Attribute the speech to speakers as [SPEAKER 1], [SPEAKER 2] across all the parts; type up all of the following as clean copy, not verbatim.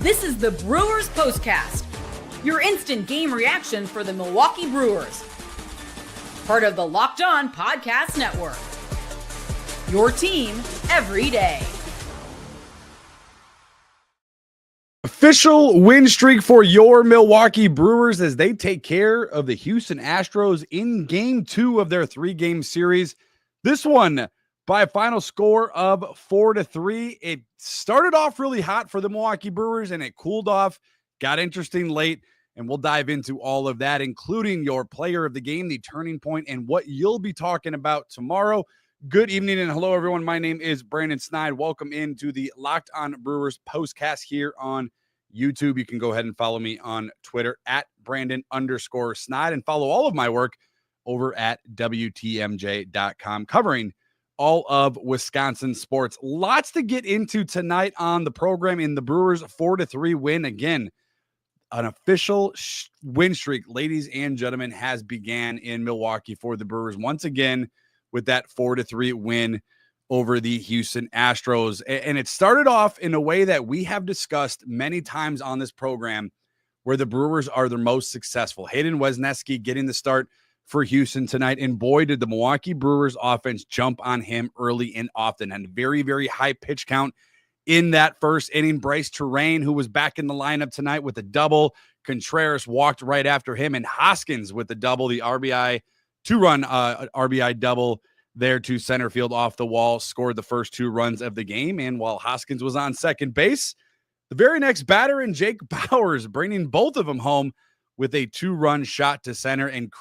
[SPEAKER 1] This is the Brewers POSTCAST, your instant game reaction for the Milwaukee Brewers. Part of the Locked On Podcast Network. Your team every day.
[SPEAKER 2] Official win streak for your Milwaukee Brewers as they take care of the Houston Astros in Game 2 of their 3-game series. This one by a final score of 4-3. It started off really hot for the Milwaukee Brewers and it cooled off, got interesting late, and we'll dive into all of that, including your player of the game, the turning point, and what you'll be talking about tomorrow. Good evening and hello, everyone. My name is Brandon Snide. Welcome into the Locked On Brewers postcast here on YouTube. You can go ahead and follow me on Twitter at Brandon_Snide and follow all of my work over at WTMJ.com, covering all of Wisconsin sports. Lots to get into tonight on the program in the Brewers 4-3 win. Again, an official win streak, ladies and gentlemen, has began in Milwaukee for the Brewers once again with that 4-3 win over the Houston Astros. And it started off in a way that we have discussed many times on this program where the Brewers are the most successful. Hayden Wesneski getting the start for Houston tonight. And boy, did the Milwaukee Brewers offense jump on him early and often. And very, very high pitch count in that first inning. Bryce Terrain, who was back in the lineup tonight with a double. Contreras walked right after him. And Hoskins with the double, the RBI, two-run RBI double there to center field off the wall, scored the first 2 runs of the game. And while Hoskins was on second base, the very next batter in Jake Bauers, bringing both of them home with a 2-run shot to center. And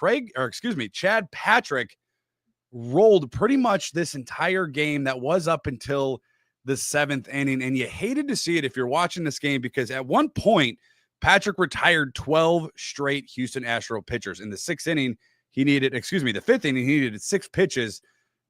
[SPEAKER 2] Chad Patrick rolled pretty much this entire game that was up until the 7th inning. And you hated to see it if you're watching this game, because at one point, Patrick retired 12 straight Houston Astro pitchers. In the 6th inning, the 5th inning, he needed 6 pitches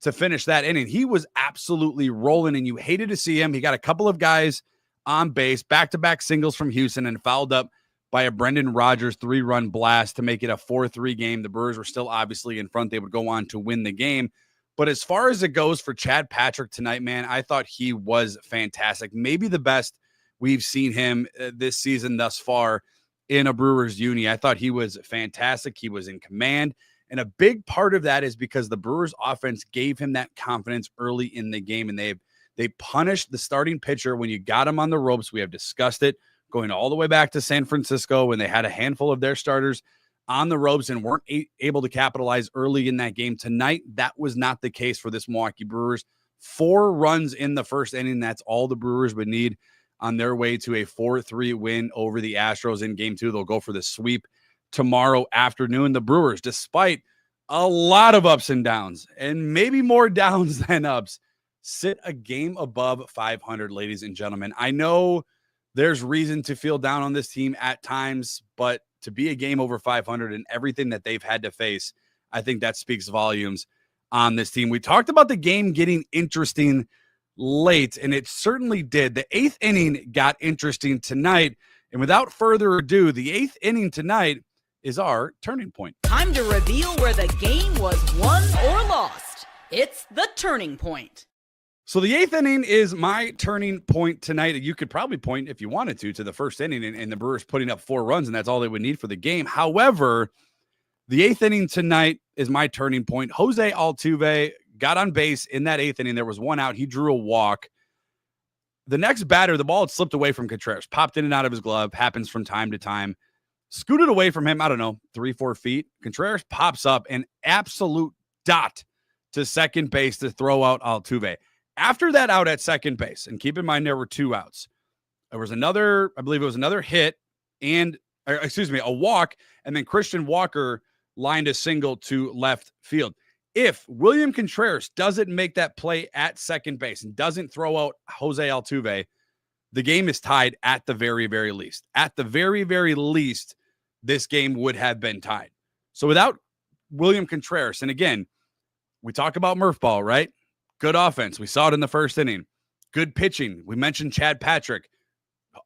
[SPEAKER 2] to finish that inning. He was absolutely rolling, and you hated to see him. He got a couple of guys on base, back-to-back singles from Houston, and fouled up by a Brendan Rodgers 3-run blast to make it a 4-3 game. The Brewers were still obviously in front. They would go on to win the game. But as far as it goes for Chad Patrick tonight, man, I thought he was fantastic. Maybe the best we've seen him this season thus far in a Brewers uni. I thought he was fantastic. He was in command. And a big part of that is because the Brewers offense gave him that confidence early in the game. And they punished the starting pitcher when you got him on the ropes. We have discussed it going all the way back to San Francisco when they had a handful of their starters on the ropes and weren't able to capitalize early in that game. Tonight, that was not the case for this Milwaukee Brewers. 4 runs in the first inning. That's all the Brewers would need on their way to a 4-3 win over the Astros in Game 2. They'll go for the sweep tomorrow afternoon. The Brewers, despite a lot of ups and downs, and maybe more downs than ups, sit a game above 500, ladies and gentlemen. I know there's reason to feel down on this team at times, but to be a game over 500 and everything that they've had to face, I think that speaks volumes on this team. We talked about the game getting interesting late, and it certainly did. The 8th inning got interesting tonight, and without further ado, the 8th inning tonight is our turning point.
[SPEAKER 1] Time to reveal where the game was won or lost. It's the turning point.
[SPEAKER 2] So the 8th inning is my turning point tonight. You could probably point, if you wanted to the first inning and the Brewers putting up 4 runs, and that's all they would need for the game. However, the 8th inning tonight is my turning point. Jose Altuve got on base in that 8th inning. There was 1 out. He drew a walk. The next batter, the ball had slipped away from Contreras, popped in and out of his glove, happens from time to time. Scooted away from him, 3-4 feet. Contreras pops up an absolute dot to second base to throw out Altuve. After that out at second base, and keep in mind there were 2 outs, there was another, I believe it was another hit and, a walk, and then Christian Walker lined a single to left field. If William Contreras doesn't make that play at second base and doesn't throw out Jose Altuve, the game is tied at the very, very least. At the very, very least, this game would have been tied. So without William Contreras, and again, we talk about Murph ball, right? Good offense. We saw it in the first inning. Good pitching. We mentioned Chad Patrick.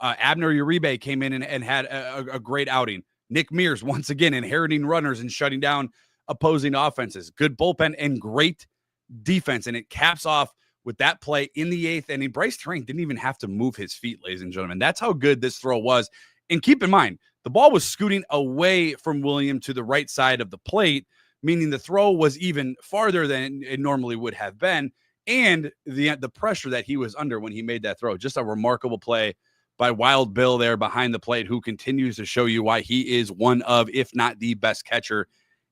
[SPEAKER 2] Abner Uribe came in and had a great outing. Nick Mears, once again, inheriting runners and shutting down opposing offenses. Good bullpen and great defense. And it caps off with that play in the 8th inning. Bryce Terrain didn't even have to move his feet, ladies and gentlemen. That's how good this throw was. And keep in mind, the ball was scooting away from William to the right side of the plate, meaning the throw was even farther than it normally would have been. And the pressure that he was under when he made that throw. Just a remarkable play by Wild Bill there behind the plate, who continues to show you why he is one of, if not the best catcher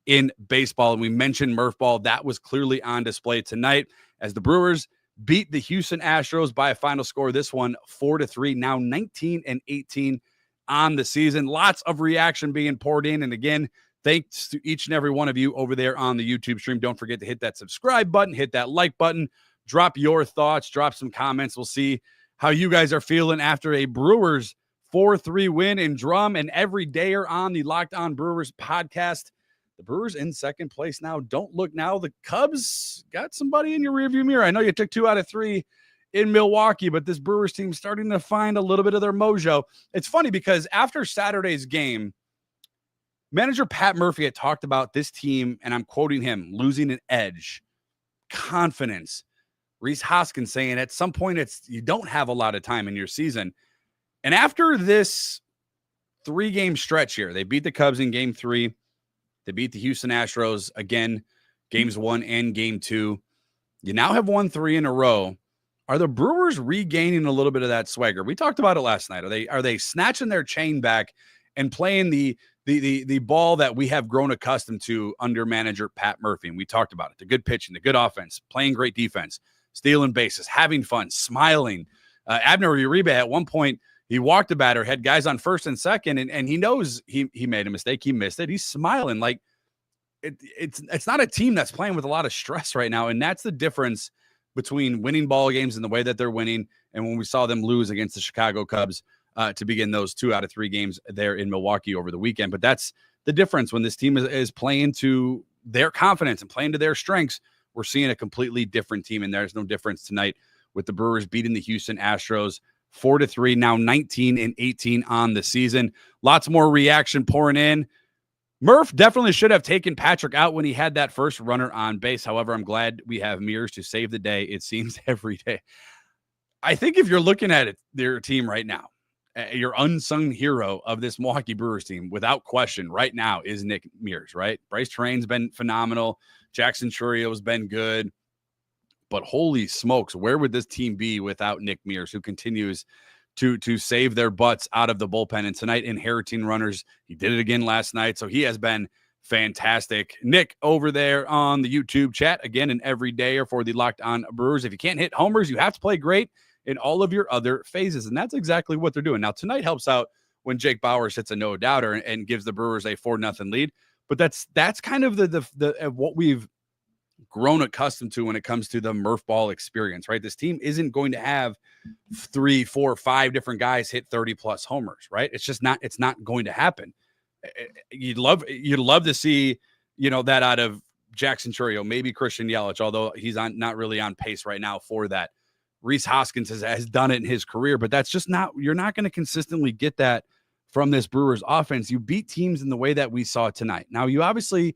[SPEAKER 2] in baseball. And we mentioned Murph ball. That was clearly on display tonight as the Brewers beat the Houston Astros by a final score. This one 4-3, now 19-18 on the season. Lots of reaction being poured in. And again, thanks to each and every one of you over there on the YouTube stream. Don't forget to hit that subscribe button, hit that like button, drop your thoughts, drop some comments. We'll see how you guys are feeling after a Brewers 4-3 win in Drum. And every day are on the Locked On Brewers podcast. The Brewers in second place now. Don't look now. The Cubs got somebody in your rearview mirror. I know you took 2 out of 3 in Milwaukee, but this Brewers team starting to find a little bit of their mojo. It's funny because after Saturday's game, manager Pat Murphy had talked about this team, and I'm quoting him, losing an edge, confidence. Rhys Hoskins saying at some point you don't have a lot of time in your season. And after this 3-game stretch here, they beat the Cubs in game 3. They beat the Houston Astros again, games 1 and game 2. You now have won 3 in a row. Are the Brewers regaining a little bit of that swagger? We talked about it last night. Are they snatching their chain back and playing the ball that we have grown accustomed to under manager Pat Murphy? And we talked about it. The good pitching, the good offense, playing great defense, stealing bases, having fun, smiling. Abner Uribe at one point, he walked the batter, had guys on first and second, and he knows he made a mistake. He missed it. He's smiling like it's not a team that's playing with a lot of stress right now. And that's the difference between winning ball games and the way that they're winning and when we saw them lose against the Chicago Cubs to begin those 2 out of 3 games there in Milwaukee over the weekend. But that's the difference when this team is playing to their confidence and playing to their strengths. We're seeing a completely different team, and there's no difference tonight with the Brewers beating the Houston Astros 4-3, now 19-18 on the season. Lots more reaction pouring in. Murph definitely should have taken Patrick out when he had that first runner on base. However, I'm glad we have Mears to save the day, it seems, every day. I think if you're looking at it, their team right now, your unsung hero of this Milwaukee Brewers team, without question, right now is Nick Mears, right? Bryce Terrain's been phenomenal. Jackson Churrio's been good. But holy smokes, where would this team be without Nick Mears, who continues to save their butts out of the bullpen? And tonight, inheriting runners. He did it again last night, so he has been fantastic. Nick over there on the YouTube chat, again, an everydayer for the Locked On Brewers. If you can't hit homers, you have to play great in all of your other phases, and that's exactly what they're doing. Now, tonight helps out when Jake Bauers hits a no-doubter and gives the Brewers a 4-0 lead, but that's kind of the what we've grown accustomed to when it comes to the Murph ball experience, right? This team isn't going to have 3, 4, 5 different guys hit 30+ homers, right? It's not going to happen. You'd love to see, that out of Jackson Churrio, maybe Christian Yelich, although he's not really on pace right now for that. Rhys Hoskins has done it in his career, but that's just you're not going to consistently get that from this Brewers offense. You beat teams in the way that we saw tonight. Now, you obviously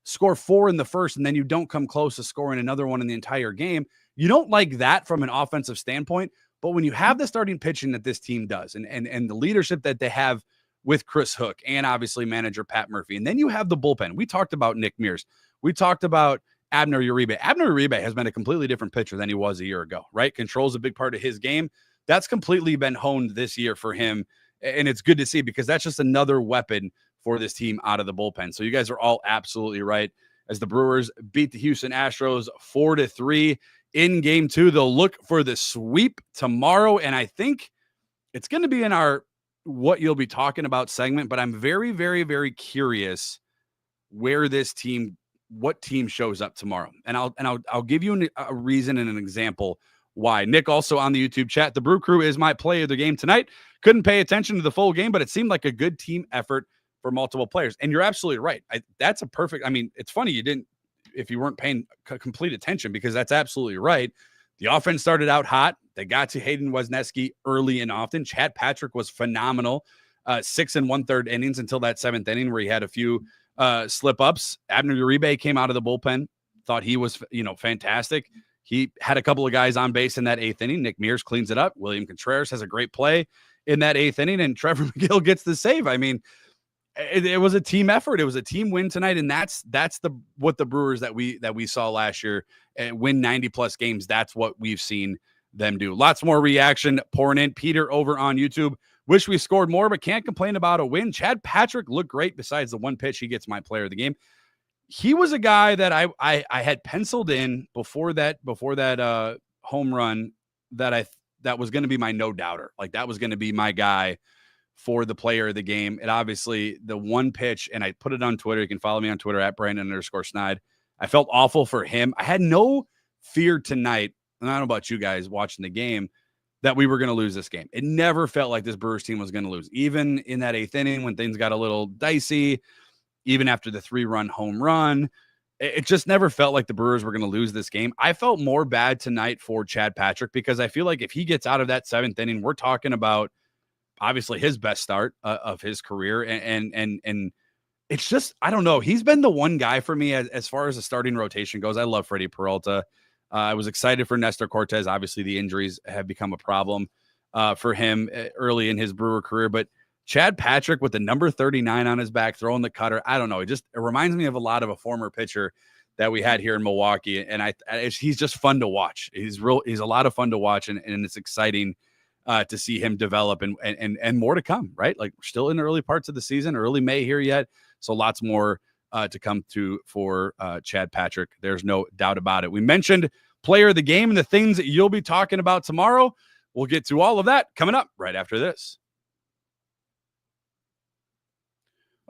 [SPEAKER 2] score 4 in the first, and then you don't come close to scoring another one in the entire game. You don't like that from an offensive standpoint, but when you have the starting pitching that this team does and the leadership that they have with Chris Hook and obviously manager Pat Murphy, and then you have the bullpen. We talked about Nick Mears. We talked about Abner Uribe. Abner Uribe has been a completely different pitcher than he was a year ago, right? Control's a big part of his game. That's completely been honed this year for him, and it's good to see because that's just another weapon for this team out of the bullpen. So you guys are all absolutely right. As the Brewers beat the Houston Astros 4-3 in game 2, they'll look for the sweep tomorrow. And I think it's going to be in our what you'll be talking about segment, but I'm very, very, very curious where what team shows up tomorrow. And I'll give you a reason and an example why. Nick also on the YouTube chat, the Brew Crew is my play of the game tonight. Couldn't pay attention to the full game, but it seemed like a good team effort for multiple players. And you're absolutely right. That's a perfect, it's funny you didn't, if you weren't paying complete attention, because that's absolutely right. The offense started out hot. They got to Hayden Wesneski early and often. Chad Patrick was phenomenal. 6 1/3 innings until that 7th inning where he had a few slip ups. Abner Uribe came out of the bullpen. Thought he was, fantastic. He had a couple of guys on base in that 8th inning. Nick Mears cleans it up. William Contreras has a great play in that 8th inning, and Trevor Megill gets the save. I mean, it was a team effort. It was a team win tonight, and that's what the Brewers that we saw last year win 90+ games. That's what we've seen them do. Lots more reaction pouring in. Peter over on YouTube. Wish we scored more, but can't complain about a win. Chad Patrick looked great. Besides the one pitch, he gets my player of the game. He was a guy that I had penciled in before that home run that was going to be my no doubter. Like, that was going to be my guy for the player of the game. And obviously the one pitch, and I put it on Twitter. You can follow me on Twitter at Brandon_Snide. I felt awful for him. I had no fear tonight, and I don't know about you guys watching the game, that we were going to lose this game. It never felt like this Brewers team was going to lose. Even in that 8th inning when things got a little dicey, even after the 3-run home run, it just never felt like the Brewers were going to lose this game. I felt more bad tonight for Chad Patrick because I feel like if he gets out of that 7th inning, we're talking about obviously his best start of his career. And it's just, I don't know. He's been the one guy for me as far as the starting rotation goes. I love Freddie Peralta. I was excited for Nestor Cortez. Obviously the injuries have become a problem for him early in his Brewer career, but Chad Patrick with the number 39 on his back, throwing the cutter. I don't know. It reminds me of a lot of a former pitcher that we had here in Milwaukee. And he's just fun to watch. He's a lot of fun to watch. And it's exciting to see him develop and more to come, right? Like, we're still in the early parts of the season, early May here yet. So lots more to come for Chad Patrick. There's no doubt about it. We mentioned player of the game and the things that you'll be talking about tomorrow. We'll get to all of that coming up right after this.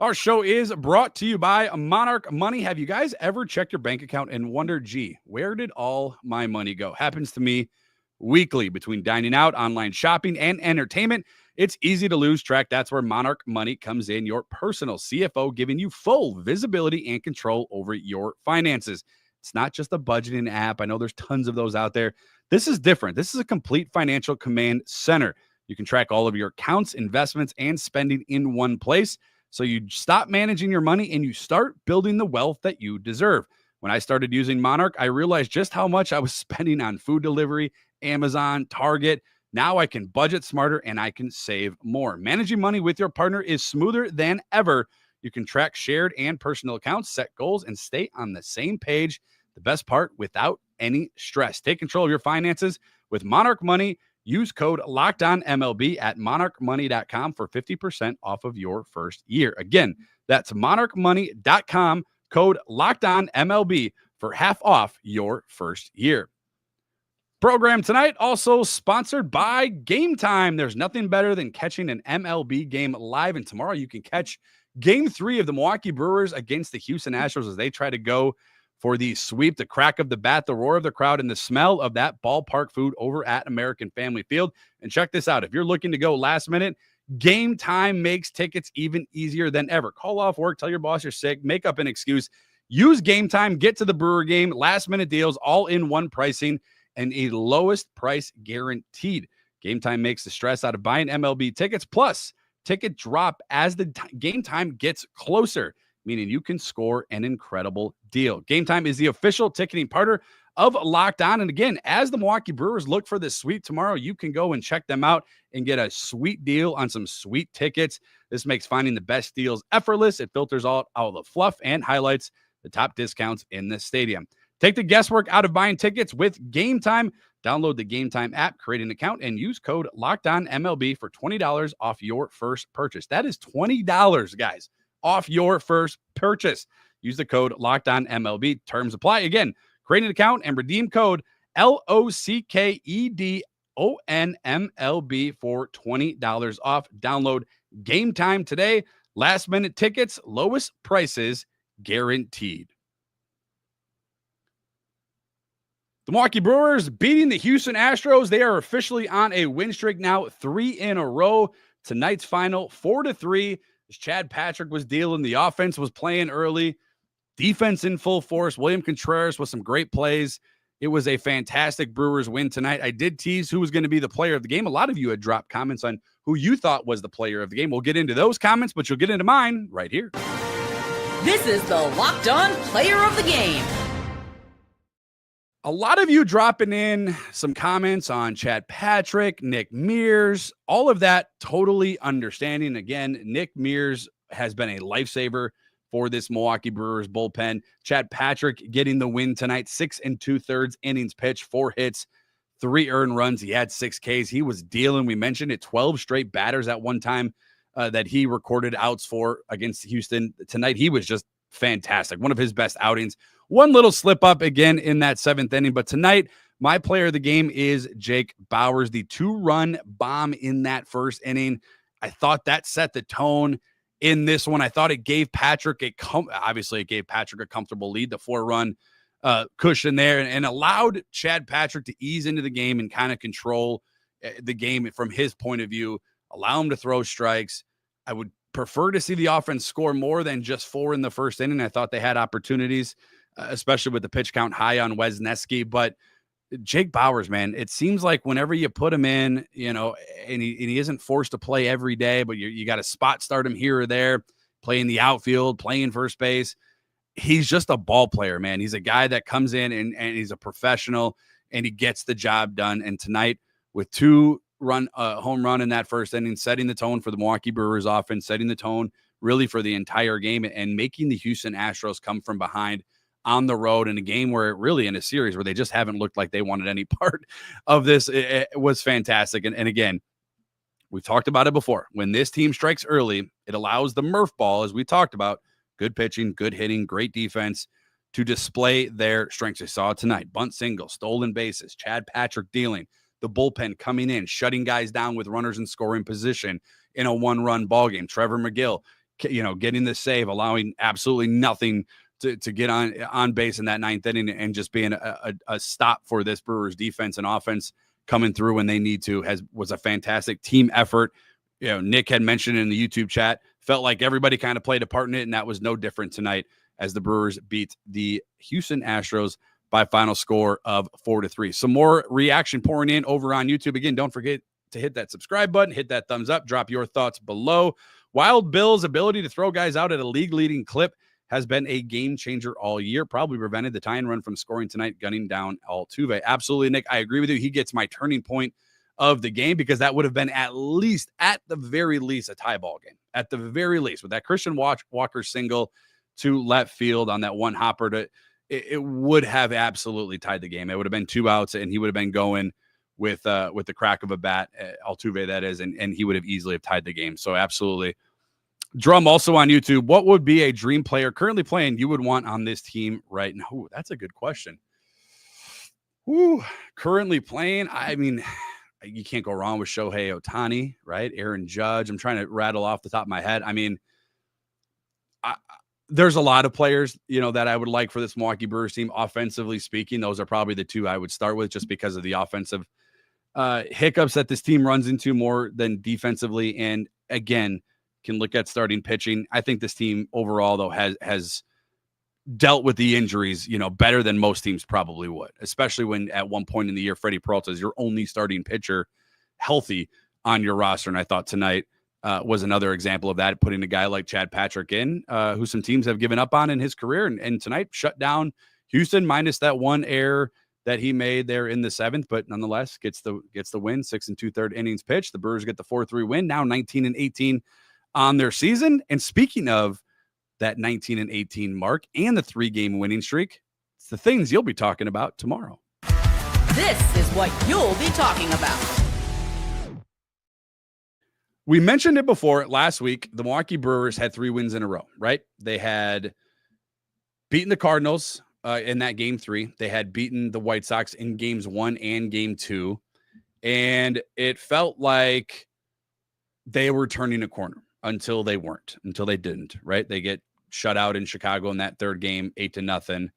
[SPEAKER 2] Our show is brought to you by Monarch Money. Have you guys ever checked your bank account and wondered, gee, where did all my money go? Happens to me weekly between dining out, online shopping, and entertainment. It's easy to lose track. That's where Monarch Money comes in, your personal CFO, giving you full visibility and control over your finances. It's not just a budgeting app. I know there's tons of those out there. This is different. This is a complete financial command center. You can track all of your accounts, investments, and spending in one place. So you stop managing your money and you start building the wealth that you deserve. When I started using Monarch, I realized just how much I was spending on food delivery, Amazon, Target. Now I can budget smarter and I can save more. Managing money with your partner is smoother than ever. You can track shared and personal accounts, set goals, and stay on the same page. The best part, without any stress. Take control of your finances with Monarch Money. Use code LOCKEDONMLB at monarchmoney.com for 50% off of your first year. Again, that's monarchmoney.com, code LOCKEDONMLB for half off your first year. Program tonight also sponsored by Game Time. There's nothing better than catching an MLB game live, and tomorrow you can catch Game 3 of the Milwaukee Brewers against the Houston Astros as they try to go for the sweep, the crack of the bat, the roar of the crowd, and the smell of that ballpark food over at American Family Field. And check this out. If you're looking to go last minute, Game Time makes tickets even easier than ever. Call off work, tell your boss you're sick, make up an excuse. Use Game Time, get to the Brewer game, last minute deals, all in one pricing, and a lowest price guaranteed. Game Time makes the stress out of buying MLB tickets. Plus, ticket drop as the game time gets closer, meaning you can score an incredible deal. Game Time is the official ticketing partner of Locked On. And again, as the Milwaukee Brewers look for this sweep tomorrow, you can go and check them out and get a sweet deal on some sweet tickets. This makes finding the best deals effortless. It filters all the fluff and highlights the top discounts in the stadium. Take the guesswork out of buying tickets with Game Time. Download the Game Time app, create an account, and use code LOCKEDONMLB for $20 off your first purchase. That is $20, guys, off your first purchase. Use the code LOCKEDONMLB. Terms apply. Again, create an account and redeem code LOCKEDONMLB for $20 off. Download Game Time today. Last minute tickets, lowest prices guaranteed. The Milwaukee Brewers beating the Houston Astros. They are officially on a win streak now, 3 in a row. Tonight's final, 4-3. As Chad Patrick was dealing, the offense was playing early. Defense in full force. William Contreras with some great plays. It was a fantastic Brewers win tonight. I did tease who was going to be the player of the game. A lot of you had dropped comments on who you thought was the player of the game. We'll get into those comments, but you'll get into mine right here.
[SPEAKER 1] This is the Locked On Player of the Game.
[SPEAKER 2] A lot of you dropping in some comments on Chad Patrick, Nick Mears, all of that totally understanding. Again, Nick Mears has been a lifesaver for this Milwaukee Brewers bullpen. Chad Patrick getting the win tonight, 6 2/3 innings pitched, 4 hits, 3 earned runs. He had 6 Ks. He was dealing. We mentioned it, 12 straight batters at one time that he recorded outs for against Houston. Tonight, he was just fantastic. One of his best outings. One little slip up again in that 7th inning, but tonight, my player of the game is Jake Bauers, the 2-run bomb in that 1st inning. I thought that set the tone in this one. I thought it gave Patrick obviously it gave Patrick a comfortable lead, the 4-run cushion there, and allowed Chad Patrick to ease into the game and kind of control the game from his point of view, allow him to throw strikes. I would prefer to see the offense score more than just 4 in the 1st inning. I thought they had opportunities, especially with the pitch count high on Wesneski. But Jake Bauers, man, it seems like whenever you put him in, and he isn't forced to play every day, but you got to spot start him here or there, playing the outfield, playing first base. He's just a ball player, man. He's a guy that comes in and he's a professional and he gets the job done. And tonight, with 2 home run in that 1st inning, setting the tone for the Milwaukee Brewers offense, setting the tone really for the entire game, and making the Houston Astros come from behind on the road in a game where really in a series where they just haven't looked like they wanted any part of this. It was fantastic. And again, we've talked about it before. When this team strikes early, it allows the Murph ball, as we talked about, good pitching, good hitting, great defense, to display their strengths. I saw it tonight. Bunt single, stolen bases, Chad Patrick dealing, the bullpen coming in, shutting guys down with runners in scoring position in a 1-run ball game. Trevor Megill, getting the save, allowing absolutely nothing to get on base in that 9th inning, and just being a stop for this Brewers defense and offense coming through when they need to. Was a fantastic team effort. Nick had mentioned in the YouTube chat, felt like everybody kind of played a part in it, and that was no different tonight as the Brewers beat the Houston Astros by final score of 4-3. Some more reaction pouring in over on YouTube. Again, don't forget to hit that subscribe button, hit that thumbs up, drop your thoughts below. Wild Bill's ability to throw guys out at a league-leading clip has been a game changer all year. Probably prevented the tie and run from scoring tonight, gunning down Altuve. Absolutely, Nick. I agree with you. He gets my turning point of the game, because that would have been at the very least, a tie ball game. At the very least, with that Christian Walker single to left field on that one hopper, it would have absolutely tied the game. It would have been 2 outs, and he would have been going with the crack of a bat, Altuve that is, and he would have easily have tied the game. So absolutely. Drum also on YouTube, what would be a dream player currently playing you would want on this team right now? Ooh, that's a good question. Ooh, currently playing, I mean, you can't go wrong with Shohei Ohtani, right? Aaron Judge. I'm trying to rattle off the top of my head. I mean, there's a lot of players, that I would like for this Milwaukee Brewers team. Offensively speaking, those are probably the 2 I would start with, just because of the offensive hiccups that this team runs into more than defensively. And again, can look at starting pitching. I think this team overall, though, has dealt with the injuries, better than most teams probably would, especially when at one point in the year, Freddie Peralta is your only starting pitcher healthy on your roster. And I thought tonight was another example of that, putting a guy like Chad Patrick in, who some teams have given up on in his career. And tonight shut down Houston, minus that 1 error that he made there in the 7th, but nonetheless gets the win, 6 2/3 innings pitched. The Brewers get the 4-3 win, now 19-18 on their season. And speaking of that 19-18 mark and the 3-game winning streak, it's the things you'll be talking about tomorrow.
[SPEAKER 1] This is what you'll be talking about.
[SPEAKER 2] We mentioned it before last week. The Milwaukee Brewers had 3 wins in a row, right? They had beaten the Cardinals in that game 3. They had beaten the White Sox in games 1 and game 2. And it felt like they were turning a corner until they weren't, until they didn't, right? They get shut out in Chicago in that 3rd game, 8-0.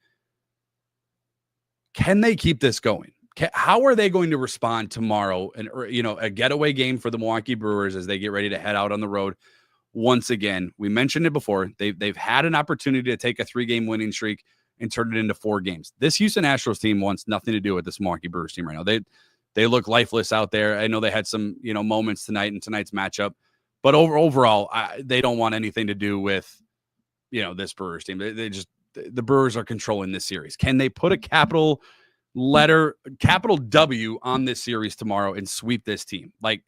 [SPEAKER 2] Can they keep this going? How are they going to respond tomorrow? And, a getaway game for the Milwaukee Brewers as they get ready to head out on the road once again. We mentioned it before. They've had an opportunity to take a 3-game winning streak and turn it into 4 games. This Houston Astros team wants nothing to do with this Milwaukee Brewers team right now. They look lifeless out there. I know they had some, moments tonight in tonight's matchup, but overall, they don't want anything to do with, this Brewers team. The Brewers are controlling this series. Can they put a capital capital W on this series tomorrow and sweep this team. Like,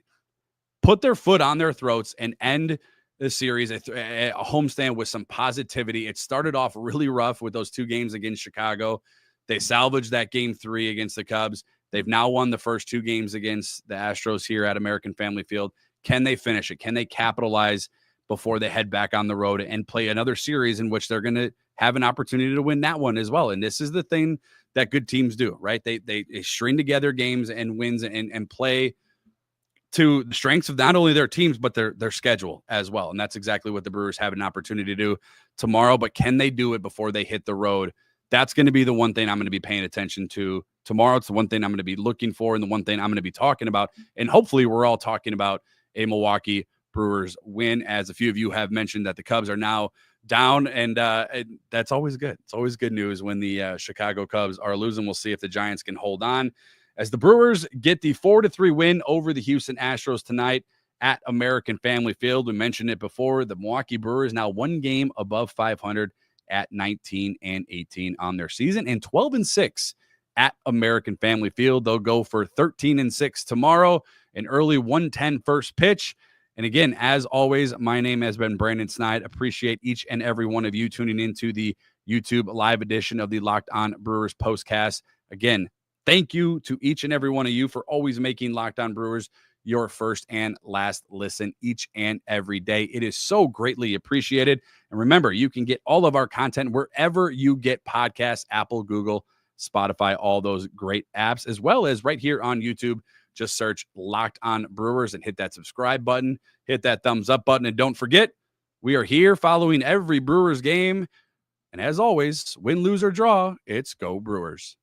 [SPEAKER 2] put their foot on their throats and end the series, a homestand with some positivity. It started off really rough with those 2 games against Chicago. They salvaged that game 3 against the Cubs. They've now won the first 2 games against the Astros here at American Family Field. Can they finish it? Can they capitalize before they head back on the road and play another series in which they're going to have an opportunity to win that one as well? And this is the thing that good teams do, right? They string together games and wins and play to the strengths of not only their teams, but their schedule as well. And that's exactly what the Brewers have an opportunity to do tomorrow. But can they do it before they hit the road? That's going to be the one thing I'm going to be paying attention to tomorrow. It's the one thing I'm going to be looking for and the one thing I'm going to be talking about. And hopefully we're all talking about a Milwaukee Brewers win, as a few of you have mentioned that the Cubs are now down, and that's always good. It's always good news when the Chicago Cubs are losing. We'll see if the Giants can hold on as the Brewers get the 4-3 win over the Houston Astros tonight at American Family Field. We mentioned it before. The Milwaukee Brewers now 1 game above 500 at 19-18 on their season, and 12-6 at American Family Field. They'll go for 13-6 tomorrow, an early 1:10 first pitch. And again, as always, my name has been Brandon Snide. Appreciate each and every one of you tuning into the YouTube live edition of the Locked On Brewers postcast. Again, thank you to each and every one of you for always making Locked On Brewers your first and last listen each and every day. It is so greatly appreciated. And remember, you can get all of our content wherever you get podcasts, Apple, Google, Spotify, all those great apps, as well as right here on YouTube. Just search Locked On Brewers and hit that subscribe button, hit that thumbs up button. And don't forget, we are here following every Brewers game. And as always, win, lose, or draw, it's Go Brewers.